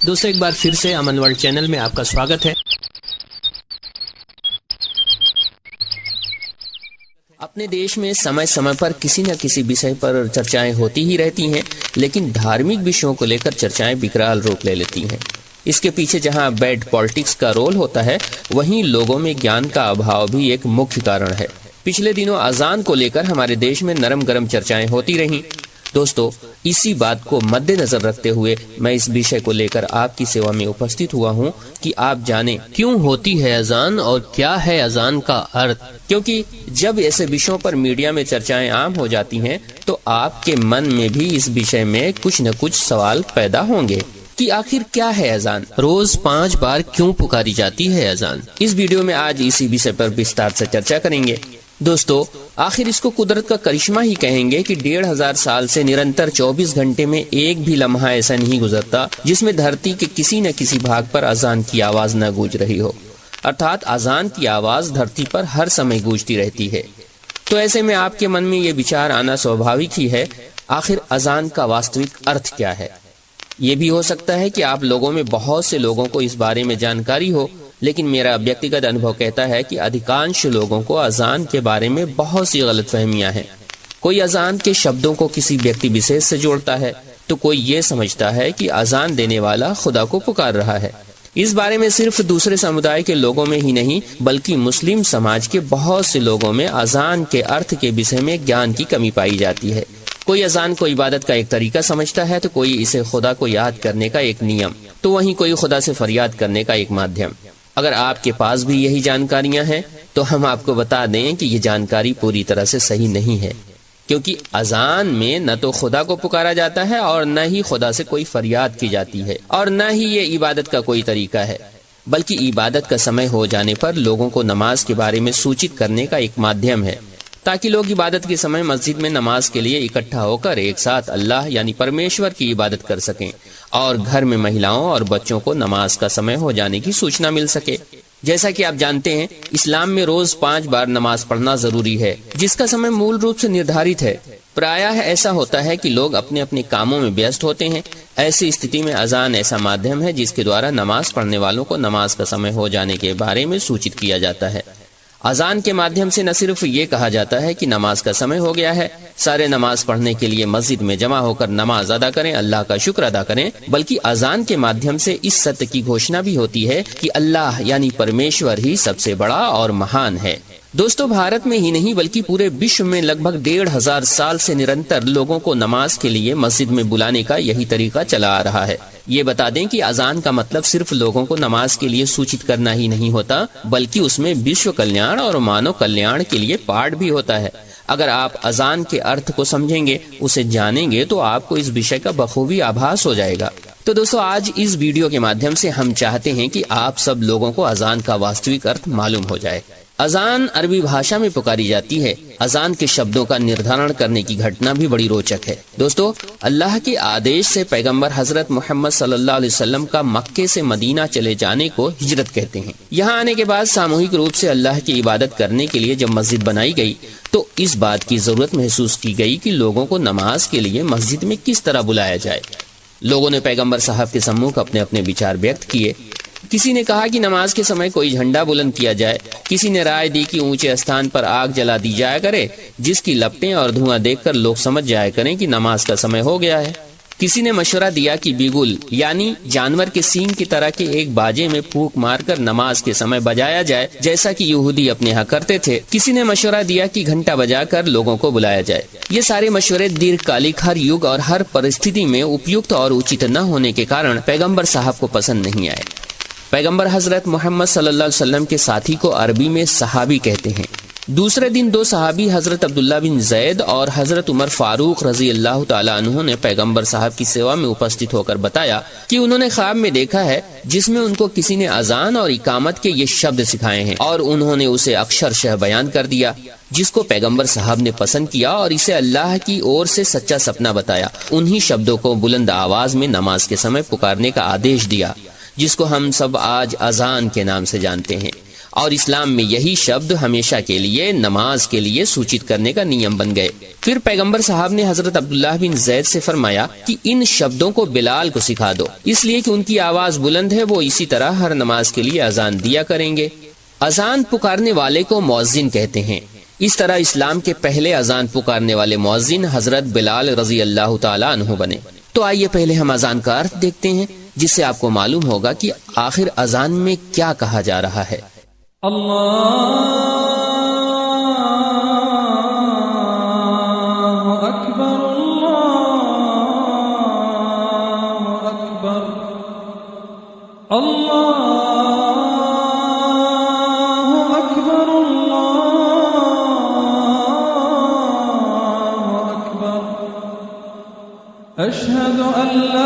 दोस्तों एक बार फिर से अमन वर्ल्ड चैनल में आपका स्वागत है। अपने देश में समय समय पर किसी न किसी विषय पर चर्चाएं होती ही रहती हैं, लेकिन धार्मिक विषयों को लेकर चर्चाएं विकराल रूप ले लेती हैं। इसके पीछे जहां बैड पॉलिटिक्स का रोल होता है, वहीं लोगों में ज्ञान का अभाव भी एक मुख्य कारण है। पिछले दिनों अजान को लेकर हमारे देश में नरम गरम चर्चाएं होती रहीं। दोस्तों, इसी बात को मद्देनजर रखते हुए मैं इस विषय को लेकर आपकी सेवा में उपस्थित हुआ हूं कि आप जानें क्यों होती है अजान और क्या है अजान का अर्थ। क्योंकि जब ऐसे विषयों पर मीडिया में चर्चाएं आम हो जाती हैं, तो आपके मन में भी इस विषय में कुछ न कुछ सवाल पैदा होंगे कि आखिर क्या है अजान, रोज 5 बार क्यों पुकारी जाती है अजान। इस वीडियो में आज इसी विषय पर विस्तार से चर्चा करेंगे। दोस्तों, आखिर इसको कुदरत का करिश्मा ही कहेंगे कि 1500 साल से निरंतर 24 घंटे में एक भी लम्हा ऐसा नहीं गुजरता जिसमें धरती के किसी न किसी भाग पर अजान की आवाज न गूंज रही हो। अर्थात अजान की आवाज धरती पर हर समय गूंजती रहती है। तो ऐसे में आपके मन में ये विचार आना स्वाभाविक ही है, आखिर अजान का वास्तविक अर्थ क्या है। ये भी हो सकता है कि आप लोगों में बहुत से लोगों को इस बारे में जानकारी हो, लेकिन मेरा व्यक्तिगत अनुभव कहता है कि अधिकांश लोगों को अजान के बारे में बहुत सी गलतफहमियां हैं। कोई अजान के शब्दों को किसी व्यक्ति विशेष से जोड़ता है, तो कोई ये समझता है कि अजान देने वाला खुदा को पुकार रहा है। इस बारे में सिर्फ दूसरे समुदाय के लोगों में ही नहीं, बल्कि मुस्लिम समाज के बहुत से लोगों में अजान के अर्थ के विषय में ज्ञान की कमी पाई जाती है। कोई अजान को इबादत का एक तरीका समझता है, तो कोई इसे खुदा को याद करने का एक नियम, तो वहीं कोई खुदा से फरियाद करने का एक माध्यम। अगर आपके पास भी यही जानकारियां हैं, तो हम आपको बता दें कि ये जानकारी पूरी तरह से सही नहीं है, क्योंकि अजान में न तो खुदा को पुकारा जाता है और न ही खुदा से कोई फरियाद की जाती है, और न ही ये इबादत का कोई तरीका है, बल्कि इबादत का समय हो जाने पर लोगों को नमाज के बारे में सूचित करने का एक माध्यम है, ताकि लोग इबादत के समय मस्जिद में नमाज के लिए इकट्ठा होकर एक साथ अल्लाह यानी परमेश्वर की इबादत कर सकें, और घर में महिलाओं और बच्चों को नमाज का समय हो जाने की सूचना मिल सके। जैसा कि आप जानते हैं, इस्लाम में रोज 5 बार नमाज पढ़ना जरूरी है, जिसका समय मूल रूप से निर्धारित है। प्रायः ऐसा होता है कि लोग अपने अपने कामों में व्यस्त होते हैं। ऐसी स्थिति में अजान ऐसा माध्यम है जिसके द्वारा नमाज पढ़ने वालों को नमाज का समय हो जाने के बारे में सूचित किया जाता है। अजान के माध्यम से न सिर्फ ये कहा जाता है कि नमाज का समय हो गया है, सारे नमाज पढ़ने के लिए मस्जिद में जमा होकर नमाज अदा करें, अल्लाह का शुक्र अदा करें, बल्कि अजान के माध्यम से इस सत्य की घोषणा भी होती है कि अल्लाह यानी परमेश्वर ही सबसे बड़ा और महान है। दोस्तों, भारत में ही नहीं बल्कि पूरे विश्व में लगभग 1500 साल से निरंतर लोगों को नमाज के लिए मस्जिद में बुलाने का यही तरीका चला आ रहा है। ये बता दें कि अजान का मतलब सिर्फ लोगों को नमाज के लिए सूचित करना ही नहीं होता, बल्कि उसमें विश्व कल्याण और मानव कल्याण के लिए पाठ भी होता है। अगर आप अजान के अर्थ को समझेंगे, उसे जानेंगे, तो आपको इस विषय का बखूबी आभास हो जाएगा। तो दोस्तों, आज इस वीडियो के माध्यम से हम चाहते हैं कि आप सब लोगों को अजान का वास्तविक अर्थ मालूम हो जाए। अजान अरबी भाषा में पुकारी जाती है। अजान के शब्दों का निर्धारण करने की घटना भी बड़ी रोचक है। दोस्तों, अल्लाह के आदेश से पैगंबर हजरत मोहम्मद सल्लल्लाहु अलैहि वसल्लम का मक्के से मदीना चले जाने को हिजरत कहते हैं। यहाँ आने के बाद सामूहिक रूप से अल्लाह की इबादत करने के लिए जब मस्जिद बनाई गई, तो इस बात की जरूरत महसूस की गई कि लोगों को नमाज के लिए मस्जिद में किस तरह बुलाया जाए। लोगों ने पैगंबर साहब के सम्मुख अपने अपने विचार व्यक्त किए। किसी ने कहा कि नमाज के समय कोई झंडा बुलंद किया जाए। किसी ने राय दी कि ऊंचे स्थान पर आग जला दी जाया करे, जिसकी लपटें और धुआं देखकर लोग समझ जाया करें कि नमाज का समय हो गया है। किसी ने मशवरा दिया कि बिगुल यानी जानवर के सींग की तरह के एक बाजे में फूंक मारकर नमाज के समय बजाया जाए, जैसा कि यहूदी अपने यहाँ करते थे। किसी ने मशवरा दिया कि घंटा बजाकर लोगों को बुलाया जाए। ये सारे मशवरे दीर्घकालिक, हर युग और हर परिस्थिति में उपयुक्त और उचित न होने के कारण पैगंबर साहब को पसंद नहीं आए। पैगंबर हजरत मोहम्मद सल्लल्लाहु अलैहि वसल्लम के साथी को अरबी में सहाबी कहते हैं। दूसरे दिन 2 सहाबी हजरत अब्दुल्ला बिन जैद और हजरत उमर फारूक रजी अल्लाह तआला अन्हु ने पैगंबर साहब की सेवा में उपस्थित होकर बताया कि उन्होंने ख्वाब में देखा है, जिसमें उनको किसी ने अजान और इकामत के ये शब्द सिखाए हैं, और उन्होंने उसे अक्षरशः बयान कर दिया, जिसको पैगंबर साहब ने पसंद किया और इसे अल्लाह की ओर से सच्चा सपना बताया। उन्हीं शब्दों को बुलंद आवाज में नमाज के समय पुकारने का आदेश दिया, जिसको हम सब आज अजान के नाम से जानते हैं। और इस्लाम में यही शब्द हमेशा के लिए नमाज के लिए सूचित करने का नियम बन गए। फिर पैगंबर साहब ने हजरत अब्दुल्लाह बिन जैद से फरमाया कि इन शब्दों को बिलाल को सिखा दो, इसलिए कि उनकी आवाज बुलंद है, वो इसी तरह हर नमाज के लिए अजान दिया करेंगे। अजान पुकारने वाले को मुअज्जिन कहते हैं। इस तरह इस्लाम के पहले अजान पुकारने वाले मुअज्जिन हजरत बिलाल रजी अल्लाह ताला अन्हु बने। तो आइए पहले हम अजान का अर्थ देखते हैं, जिससे आपको मालूम होगा कि आखिर अजान में क्या कहा जा रहा है। अल्लाहु अकबर, अल्लाहु अकबर, अल्लाहु अकबर, अल्लाहु अकबर। अशहदु अल्ला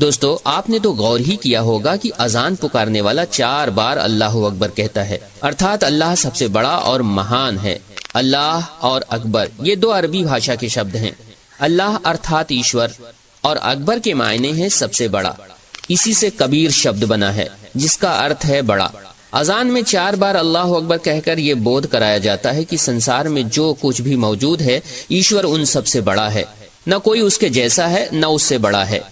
दोस्तों, आपने तो गौर ही किया होगा कि अजान पुकारने वाला 4 बार अल्लाहु अकबर कहता है, अर्थात अल्लाह सबसे बड़ा और महान है। अल्लाह और अकबर ये 2 अरबी भाषा के शब्द हैं। अल्लाह अर्थात ईश्वर और अकबर के मायने हैं सबसे बड़ा। इसी से कबीर शब्द बना है, जिसका अर्थ है बड़ा। अजान में 4 बार अल्लाहु अकबर कहकर ये बोध कराया जाता है कि संसार में जो कुछ भी मौजूद है, ईश्वर उन सबसे बड़ा है। न कोई उसके जैसा है, न उससे बड़ा है।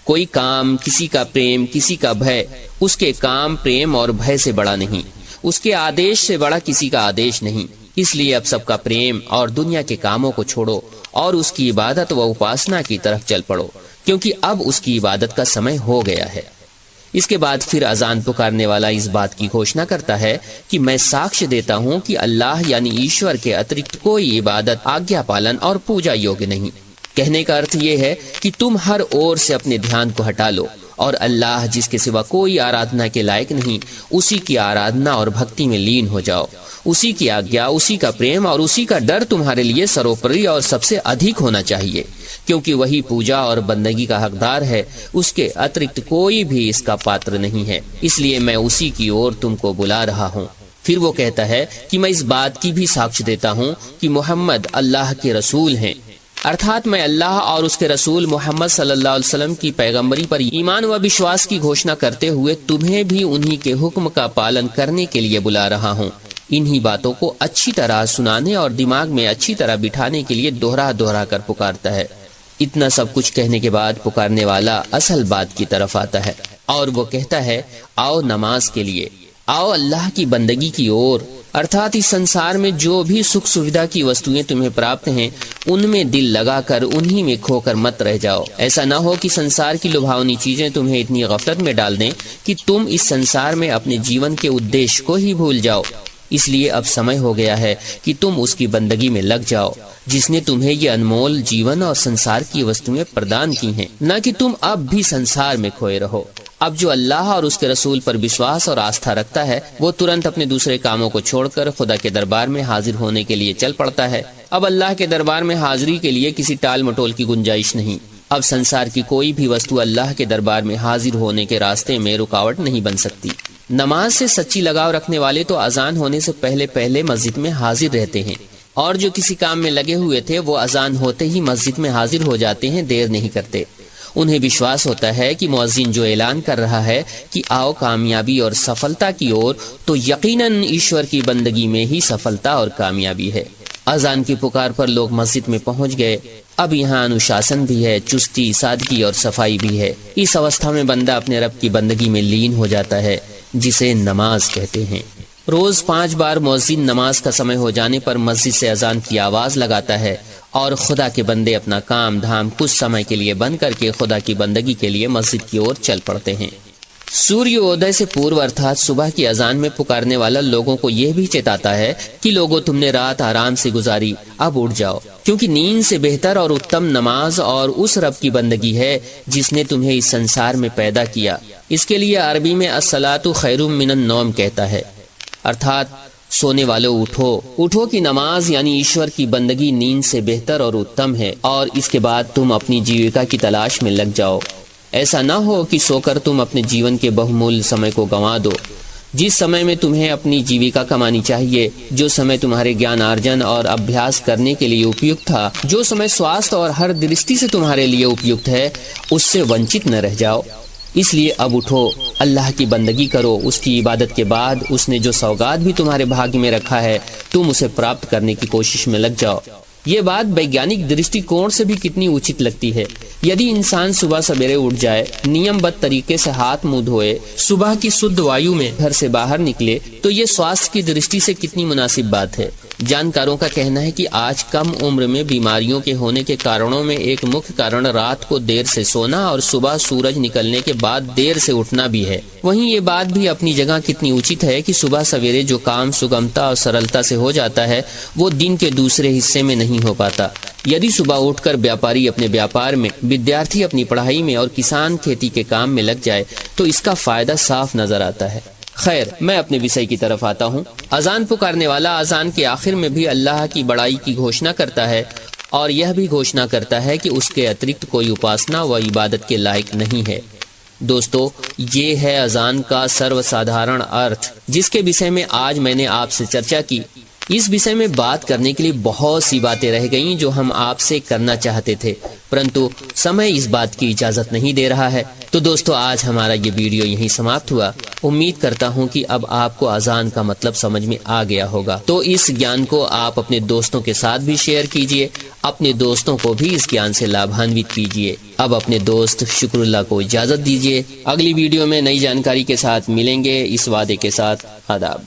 कोई काम, किसी का प्रेम, किसी का भय उसके काम, प्रेम और भय से बड़ा नहीं। उसके आदेश से बड़ा किसी का आदेश नहीं। इसलिए अब सबका प्रेम और दुनिया के कामों को छोड़ो और उसकी इबादत व उपासना की तरफ चल पड़ो, क्योंकि अब उसकी इबादत का समय हो गया है। इसके बाद फिर अजान पुकारने वाला इस बात की घोषणा करता है कि मैं साक्ष्य देता हूँ कि अल्लाह यानी ईश्वर के अतिरिक्त कोई इबादत, आज्ञा पालन और पूजा योग्य नहीं। कहने का अर्थ ये है कि तुम हर ओर से अपने ध्यान को हटा लो और अल्लाह जिसके सिवा कोई आराधना के लायक नहीं, उसी की आराधना और भक्ति में लीन हो जाओ। उसी की आज्ञा, उसी का प्रेम और उसी का डर तुम्हारे लिए सर्वोपरि और सबसे अधिक होना चाहिए, क्योंकि वही पूजा और बंदगी का हकदार है। उसके अतिरिक्त कोई भी इसका पात्र नहीं है। इसलिए मैं उसी की ओर तुमको बुला रहा हूँ। फिर वो कहता है कि मैं इस बात की भी साक्ष्य देता हूँ कि मोहम्मद अल्लाह के रसूल हैं, अर्थात मैं अल्लाह और उसके रसूल मोहम्मद सल्लल्लाहु अलैहि वसल्लम की पैगंबरी पर ईमान व विश्वास की घोषणा करते हुए तुम्हें भी उन्हीं के हुक्म का पालन करने के लिए बुला रहा हूँ। इन्हीं बातों को अच्छी तरह सुनाने और दिमाग में अच्छी तरह बिठाने के लिए दोहरा दोहरा कर पुकारता है। इतना सब कुछ कहने के बाद पुकारने वाला असल बात की तरफ आता है और वो कहता है, आओ नमाज के लिए, आओ अल्लाह की बंदगी की ओर। अर्थात इस संसार में जो भी सुख सुविधा की वस्तुएं तुम्हें प्राप्त हैं, उनमें दिल लगाकर उन्हीं में खोकर मत रह जाओ। ऐसा ना हो कि संसार की लुभावनी चीजें तुम्हें इतनी गफलत में डाल दें कि तुम इस संसार में अपने जीवन के उद्देश्य को ही भूल जाओ। इसलिए अब समय हो गया है कि तुम उसकी बंदगी में लग जाओ जिसने तुम्हें ये अनमोल जीवन और संसार की वस्तुएं प्रदान की हैं, न कि तुम अब भी संसार में खोए रहो। अब जो अल्लाह और उसके रसूल पर विश्वास और आस्था रखता है, वो तुरंत अपने दूसरे कामों को छोड़कर खुदा के दरबार में हाजिर होने के लिए चल पड़ता है। अब अल्लाह के दरबार में हाजिरी के लिए किसी टाल मटोल की गुंजाइश नहीं। अब संसार की कोई भी वस्तु अल्लाह के दरबार में हाजिर होने के रास्ते में रुकावट नहीं बन सकती। नमाज से सच्ची लगाव रखने वाले तो अजान होने से पहले पहले मस्जिद में हाजिर रहते हैं, और जो किसी काम में लगे हुए थे वो अजान होते ही मस्जिद में हाजिर हो जाते हैं, देर नहीं करते। उन्हें विश्वास होता है कि मुअज्जिन जो ऐलान कर रहा है कि आओ कामयाबी और सफलता की ओर, तो यकीनन ईश्वर की बंदगी में ही सफलता और कामयाबी है। अजान की पुकार पर लोग मस्जिद में पहुंच गए। अब यहाँ अनुशासन भी है, चुस्ती, सादगी और सफाई भी है। इस अवस्था में बंदा अपने रब की बंदगी में लीन हो जाता है, जिसे नमाज कहते हैं। रोज 5 बार मुअज्जिन नमाज का समय हो जाने पर मस्जिद से अजान की आवाज लगाता है और खुदा के बंदे अपना काम धाम कुछ समय के लिए बंद करके खुदा की बंदगी के लिए मस्जिद की ओर चल पड़ते हैं। सूर्योदय से पूर्व अर्थात सुबह की अजान में पुकारने वाला लोगों को यह भी चेताता है कि लोगों, तुमने रात आराम से गुजारी, अब उठ जाओ, क्योंकि नींद से बेहतर और उत्तम नमाज और उस रब की बंदगी है जिसने तुम्हें इस संसार में पैदा किया। इसके लिए अरबी में अस्सलातु खैरुम मिनन नौम कहता है, अर्थात सोने वालों उठो। उठो की नमाज यानी ईश्वर की बंदगी नींद से बेहतर और उत्तम है, और इसके बाद तुम अपनी जीविका की तलाश में लग जाओ। ऐसा ना हो कि सोकर तुम अपने जीवन के बहुमूल्य समय को गंवा दो। जिस समय में तुम्हें अपनी जीविका कमानी चाहिए, जो समय तुम्हारे ज्ञानार्जन और अभ्यास करने के लिए उपयुक्त था, जो समय स्वास्थ्य और हर दृष्टि से तुम्हारे लिए उपयुक्त है, उससे वंचित न रह जाओ। इसलिए अब उठो, अल्लाह की बंदगी करो। उसकी इबादत के बाद उसने जो सौगात भी तुम्हारे भाग्य में रखा है, तुम उसे प्राप्त करने की कोशिश में लग जाओ। ये बात वैज्ञानिक दृष्टिकोण से भी कितनी उचित लगती है। यदि इंसान सुबह सवेरे उठ जाए, नियमबद्ध तरीके से हाथ मुंह धोए, सुबह की शुद्ध वायु में घर से बाहर निकले, तो ये स्वास्थ्य की दृष्टि से कितनी मुनासिब बात है। जानकारों का कहना है कि आज कम उम्र में बीमारियों के होने के कारणों में एक मुख्य कारण रात को देर से सोना और सुबह सूरज निकलने के बाद देर से उठना भी है। वहीं ये बात भी अपनी जगह कितनी उचित है कि सुबह सवेरे जो काम सुगमता और सरलता से हो जाता है, वो दिन के दूसरे हिस्से में नहीं हो पाता। यदि सुबह उठकर व्यापारी अपने व्यापार में, विद्यार्थी अपनी पढ़ाई में और किसान खेती के काम में लग जाए, तो इसका फायदा साफ नजर आता है। खैर, मैं अपने विषय की तरफ आता हूँ। अजान पुकारने वाला अजान के आखिर में भी अल्लाह की बड़ाई की घोषणा करता है और यह भी घोषणा करता है कि उसके अतिरिक्त कोई उपासना व इबादत के लायक नहीं है। दोस्तों, ये है अजान का सर्वसाधारण अर्थ, जिसके विषय में आज मैंने आपसे चर्चा की। इस विषय में बात करने के लिए बहुत सी बातें रह गईं जो हम आपसे करना चाहते थे, परंतु समय इस बात की इजाजत नहीं दे रहा है। तो दोस्तों, आज हमारा ये वीडियो यहीं समाप्त हुआ। उम्मीद करता हूँ कि अब आपको अजान का मतलब समझ में आ गया होगा। तो इस ज्ञान को आप अपने दोस्तों के साथ भी शेयर कीजिए, अपने दोस्तों को भी इस ज्ञान से लाभान्वित कीजिए। अब अपने दोस्त शुक्रुल्लाह को इजाजत दीजिए। अगली वीडियो में नई जानकारी के साथ मिलेंगे, इस वादे के साथ। आदाब।